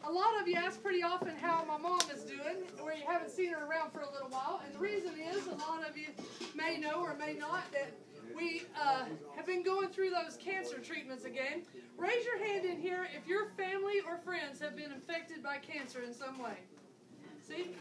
A lot of you ask pretty often how my mom is doing, where you haven't seen her around for a little while. And the reason is, a lot of you may know or may not, that we have been going through those cancer treatments again. Raise your hand in here if your family or friends have been infected by cancer in some way. See,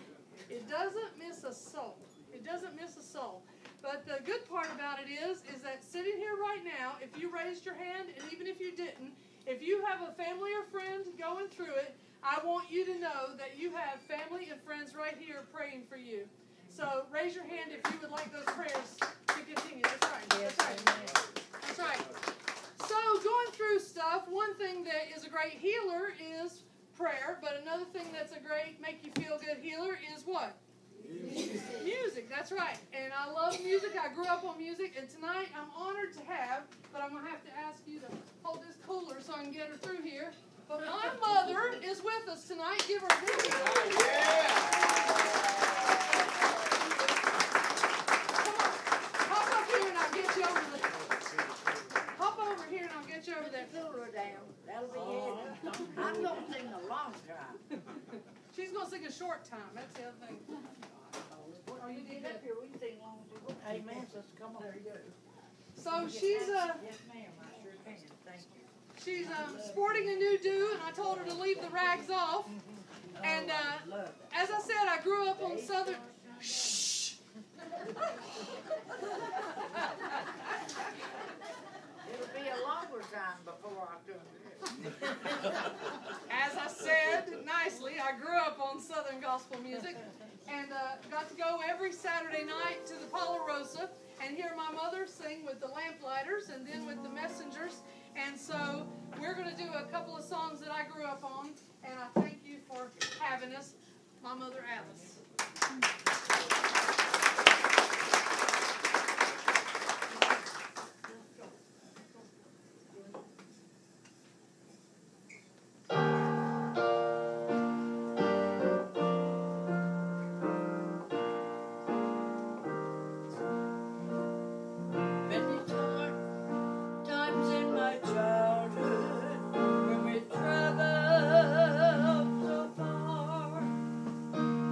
it doesn't miss a soul. It doesn't miss a soul. But the good part about it is that sitting here right now, if you raised your hand, and even if you didn't, if you have a family or friend going through it, I want you to know that you have family and friends right here praying for you. So raise your hand if you would like those prayers to continue. That's right. That's right. That's right. So going through stuff, one thing that is a great healer is prayer, but another thing that's a great make you feel good healer is what? Music, that's right. And I love music. I grew up on music, and tonight I'm honored to have, but I'm going to have to ask you to hold this cooler so I can get her through here. But my mother is with us tonight. Give her a big hand. Yeah. Come on. Hop up here and I'll get you over there. Hop over here and I'll get you over there. Cooler down. That'll be it. I'm going to sing a long time. She's going to sing a short time. That's the other thing. Oh, you get up here, we can sing long as you want. Amen, sister, come on. There you go. So she's Yes, ma'am, I sure can. Thank you. she's sporting a new do, and I told her to leave the rags off. And as I said, I grew up on Southern. Shh. It'll be a longer time before I come here. As I said nicely, I grew up on Southern gospel music. And got to go every Saturday night to the Palarosa and hear my mother sing with the Lamplighters and then with the Messengers. And so we're going to do a couple of songs that I grew up on. And I thank you for having us, my mother Alice.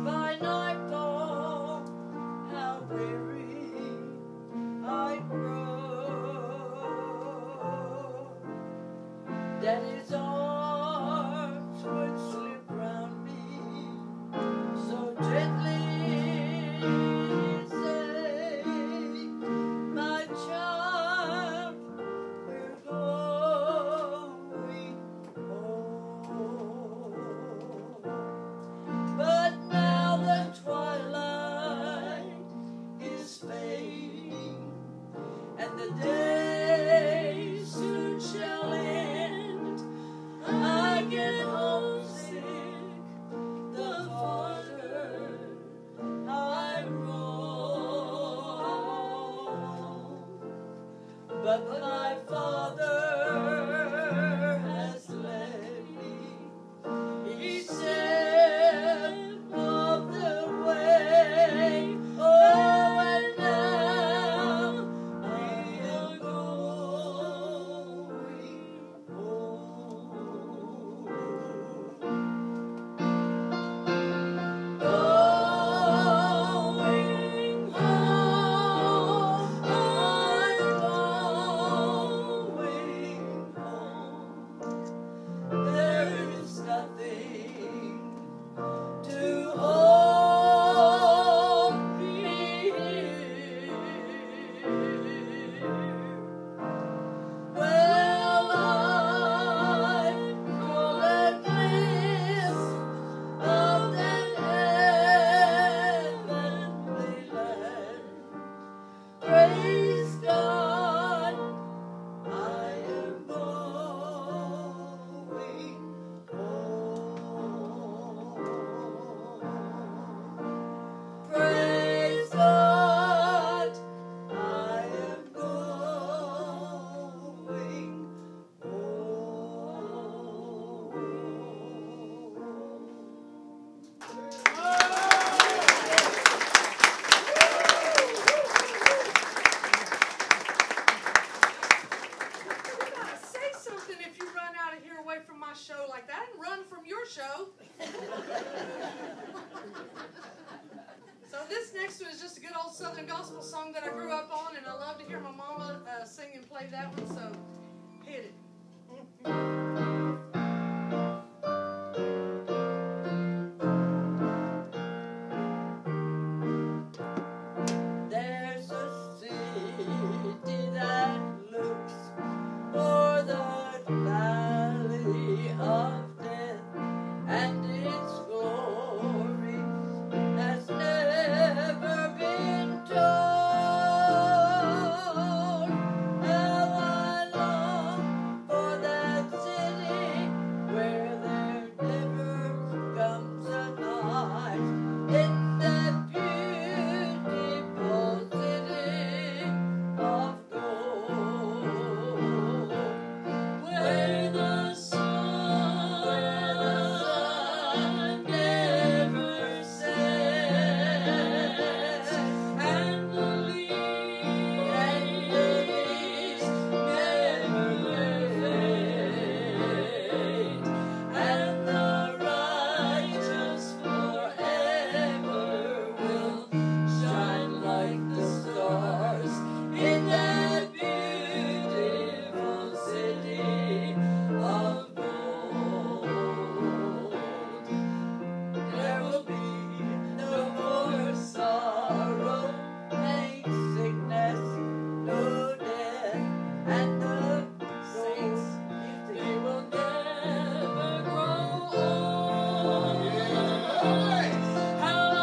By nightfall show. So this next one is just a good old Southern gospel song that I grew up on, and I love to hear my mama sing and play that one, so hit it. There's a city that looks for the valley of death, and its glory has never been told. How I long for that city where there never comes a night, in that beautiful city of gold, where the sun never sets, and the leaves never fade, and the righteous forever will shine like the stars in that beautiful city of gold. There will be no more sorrow, pain, sickness, no death, and the saints, they will never grow old. How I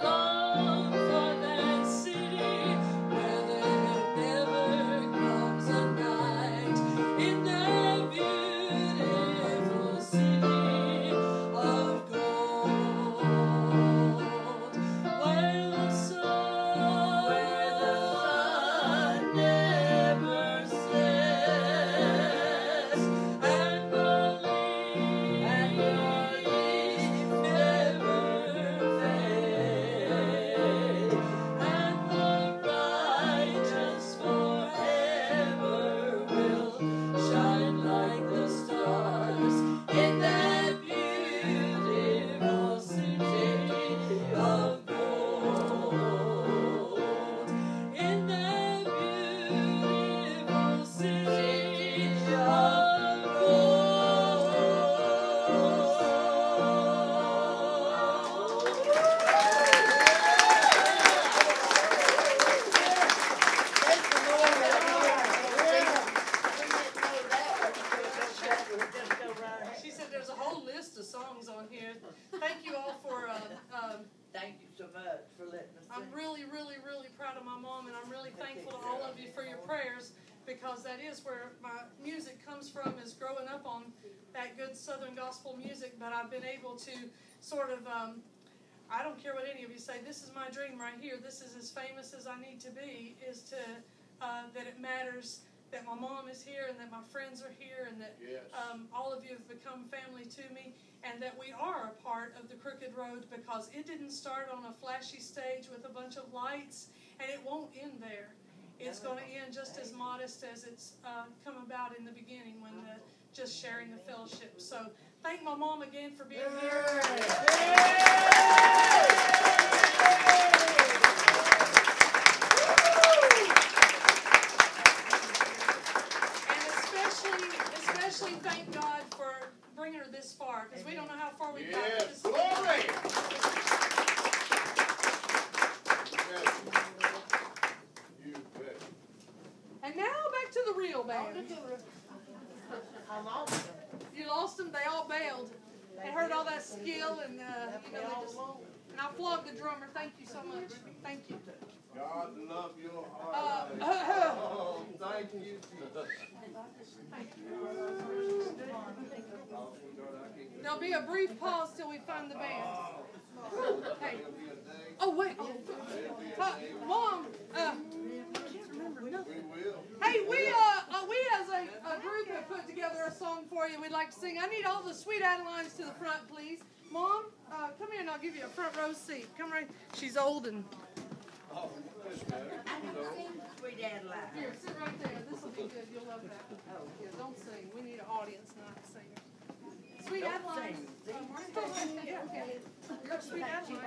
long for that city where there never comes a night, in that beautiful city of gold, where the sun never sets, and the leaves never fade, and the righteous forever will shine like the stars in that beautiful city of gold, in that beautiful city of She said there's a whole list of songs on here. Thank you all for, Thank you so much for letting us I'm sing. really, really, really proud of my mom, and I'm really thankful to all of you for your prayers, because that is where my music comes from, is growing up on that good Southern gospel music. But I've been able to sort of, I don't care what any of you say, this is my dream right here. This is as famous as I need to be, is to, that it matters that my mom is here, and that my friends are here, and that all of you have become family to me, and that we are a part of the Crooked Road, because it didn't start on a flashy stage with a bunch of lights, and it won't end there. It's going to end just as modest as it's come about in the beginning, when just sharing the fellowship. So thank my mom again for being here. Especially thank God for bringing her this far, because we don't know how far we got. Yes, glory! You bet. And now back to the real band. You lost them. They all bailed. They heard all that skill, and they just. And I flogged the drummer. Thank you so much. Thank you. God love your heart. Oh, thank you, Jesus. There'll be a brief pause till we find the band. Hey. Oh, wait. Mom, I can't remember nothing. Hey, we as a group have put together a song for you we'd like to sing. I need all the Sweet Adelines to the front, please. Mom, come here and I'll give you a front row seat. Come right. She's old and... Oh, that's better. Sweet Adeline. Here, sit right there. This will be good. You'll love that. Oh, yeah, don't sing. We need an audience, not singers. Sweet Adeline. Sweet Adeline.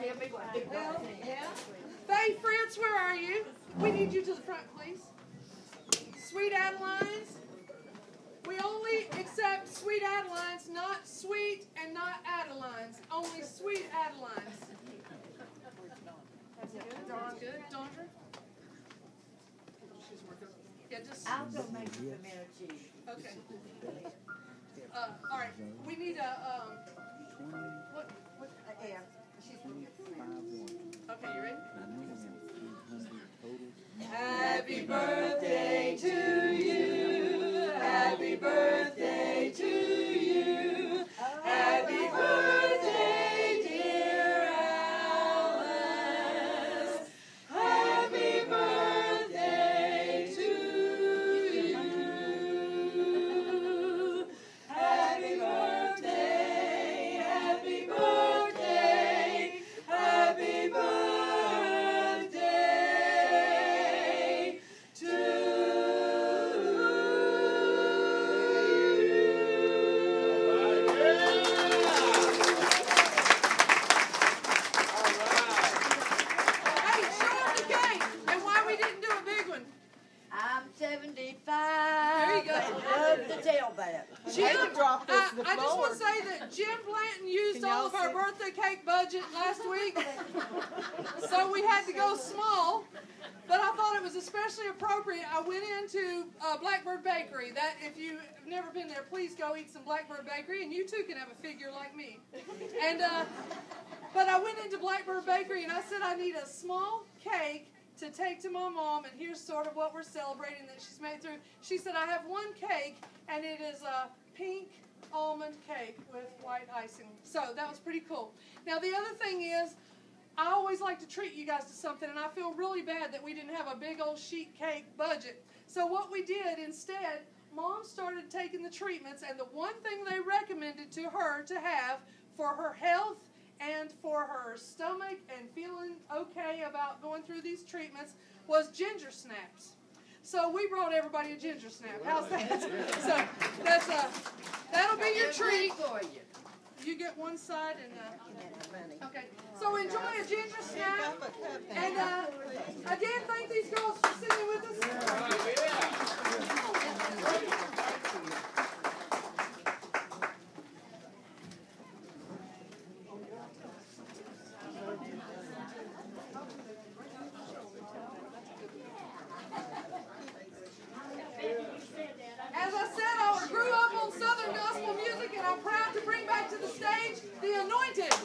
Faye Fritz, where are you? We need you to the front, please. Sweet Adelines. We only accept Sweet Adelines, not Sweet and not Adelines. Only Sweet Adelines. That's good. Dawn's good. Dondra? She's working. Yeah, just. I'll go make you the mayo cheese. Okay. All right. We need a what? Yeah. Okay, you ready? Happy birthday to you. Happy birthday to you. Happy birthday, dear Alice. Happy birthday to you. Happy birthday, happy birthday, happy birthday to Hey, show them the cake and why we didn't do a big one. I'm 75. There you go. I love to tell that. Jim, I just want to say that Jim Blanton used all of our birthday cake budget last week, so we had to go small. But I thought it was especially appropriate. I went into Blackbird Bakery. That, if you've never been there, please go eat some Blackbird Bakery, and you too can have a figure like me. And but I went into Blackbird Bakery and I said I need a small cake to take to my mom, and here's sort of what we're celebrating that she's made through. She said, I have one cake, and it is a pink almond cake with white icing. So that was pretty cool. Now the other thing is, I always like to treat you guys to something, and I feel really bad that we didn't have a big old sheet cake budget. So what we did instead, Mom started taking the treatments, and the one thing they recommended to her to have for her health and for her stomach and feeling okay about going through these treatments was ginger snaps. So we brought everybody a ginger snap. How's that? So that's that'll be your treat. You get one side and okay. So enjoy a ginger snap. And again, thank these girls for sitting with us. As I said, I grew up on Southern gospel music, and I'm proud to bring back to the stage the ANOINTED.